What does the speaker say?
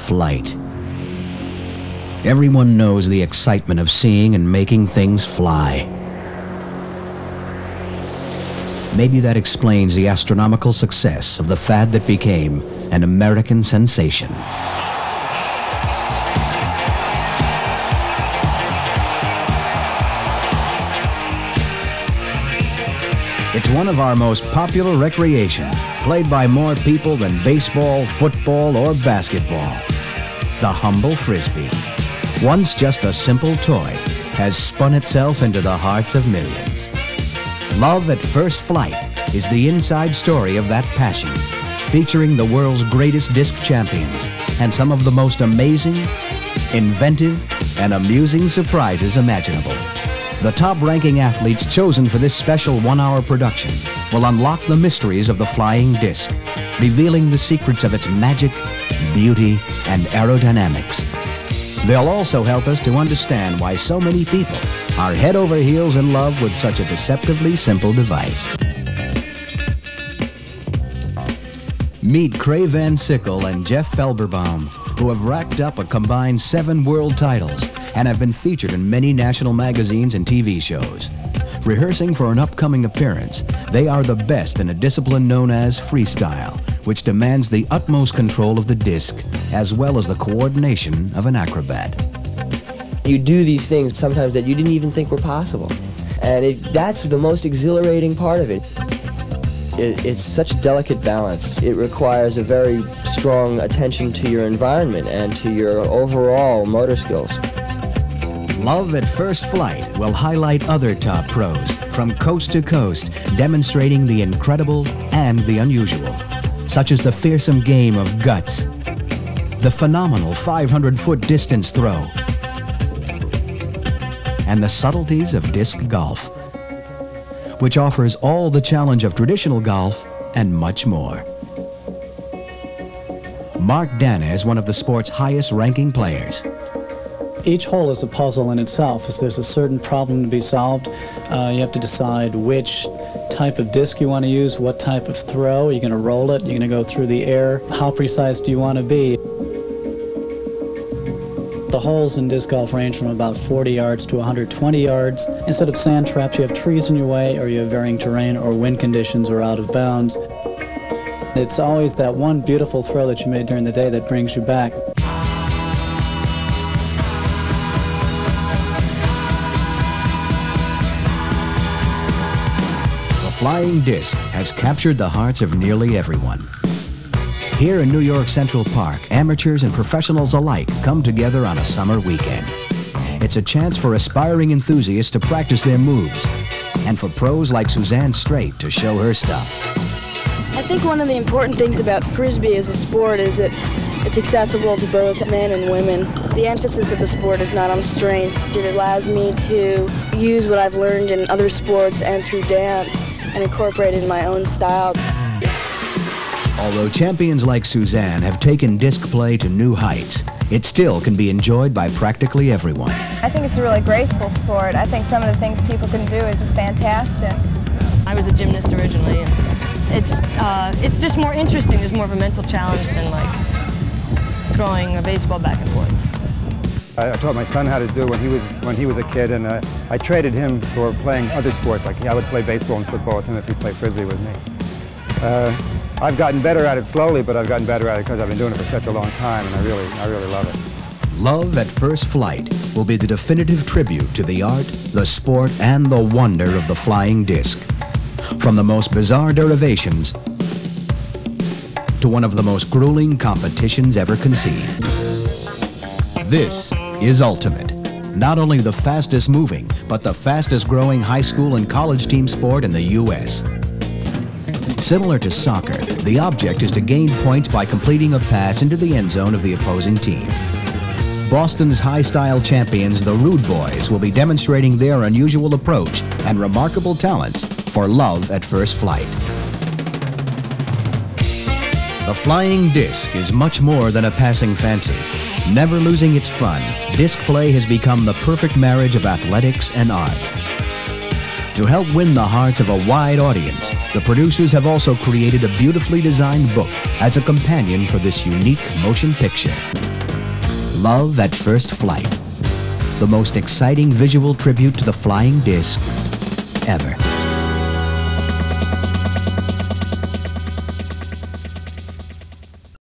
flight. Everyone knows the excitement of seeing and making things fly. Maybe that explains the astronomical success of the fad that became an American sensation. It's one of our most popular recreations, played by more people than baseball, football, or basketball. The humble Frisbee, once just a simple toy, has spun itself into the hearts of millions. Love at First Flight is the inside story of that passion, featuring the world's greatest disc champions and some of the most amazing, inventive, and amusing surprises imaginable. The top-ranking athletes chosen for this special one-hour production will unlock the mysteries of the flying disc, revealing the secrets of its magic, beauty, and aerodynamics. They'll also help us to understand why so many people are head over heels in love with such a deceptively simple device. Meet Craig Van Sickle and Jeff Felberbaum, who have racked up a combined 7 world titles and have been featured in many national magazines and TV shows. Rehearsing for an upcoming appearance, they are the best in a discipline known as freestyle, which demands the utmost control of the disc, as well as the coordination of an acrobat. You do these things sometimes that you didn't even think were possible. And that's the most exhilarating part of it. It's such a delicate balance. It requires a very strong attention to your environment and to your overall motor skills. Love at First Flight will highlight other top pros from coast to coast, demonstrating the incredible and the unusual, such as the fearsome game of guts, the phenomenal 500-foot distance throw, and the subtleties of disc golf, which offers all the challenge of traditional golf and much more. Mark Dana is one of the sport's highest-ranking players. Each hole is a puzzle in itself. As there's a certain problem to be solved, you have to decide which type of disc you want to use, what type of throw. Are you going to roll it? You're going to go through the air? How precise do you want to be? The holes in disc golf range from about 40 yards to 120 yards. Instead of sand traps, you have trees in your way, or you have varying terrain, or wind conditions, or out of bounds. It's always that one beautiful throw that you made during the day that brings you back. The flying disc has captured the hearts of nearly everyone. Here in New York Central Park, amateurs and professionals alike come together on a summer weekend. It's a chance for aspiring enthusiasts to practice their moves, and for pros like Suzanne Straight to show her stuff. I think one of the important things about Frisbee as a sport is that it's accessible to both men and women. The emphasis of the sport is not on strength. It allows me to use what I've learned in other sports and through dance and incorporate it in my own style. Although champions like Suzanne have taken disc play to new heights, it still can be enjoyed by practically everyone. I think it's a really graceful sport. I think some of the things people can do are just fantastic. I was a gymnast originally, and it's just more interesting. There's more of a mental challenge than like throwing a baseball back and forth. I taught my son how to do it when he was a kid, and I traded him for playing other sports. Like I would play baseball and football with him if he played Frisbee with me. I've gotten better at it slowly, but I've gotten better at it because I've been doing it for such a long time, and I really love it. Love at First Flight will be the definitive tribute to the art, the sport, and the wonder of the flying disc. From the most bizarre derivations to one of the most grueling competitions ever conceived. This is Ultimate. Not only the fastest moving, but the fastest growing high school and college team sport in the U.S. Similar to soccer, the object is to gain points by completing a pass into the end zone of the opposing team. Boston's high-style champions, the Rude Boys, will be demonstrating their unusual approach and remarkable talents for Love at First Flight. The flying disc is much more than a passing fancy. Never losing its fun, disc play has become the perfect marriage of athletics and art. To help win the hearts of a wide audience, the producers have also created a beautifully designed book as a companion for this unique motion picture. Love at First Flight, the most exciting visual tribute to the flying disc ever.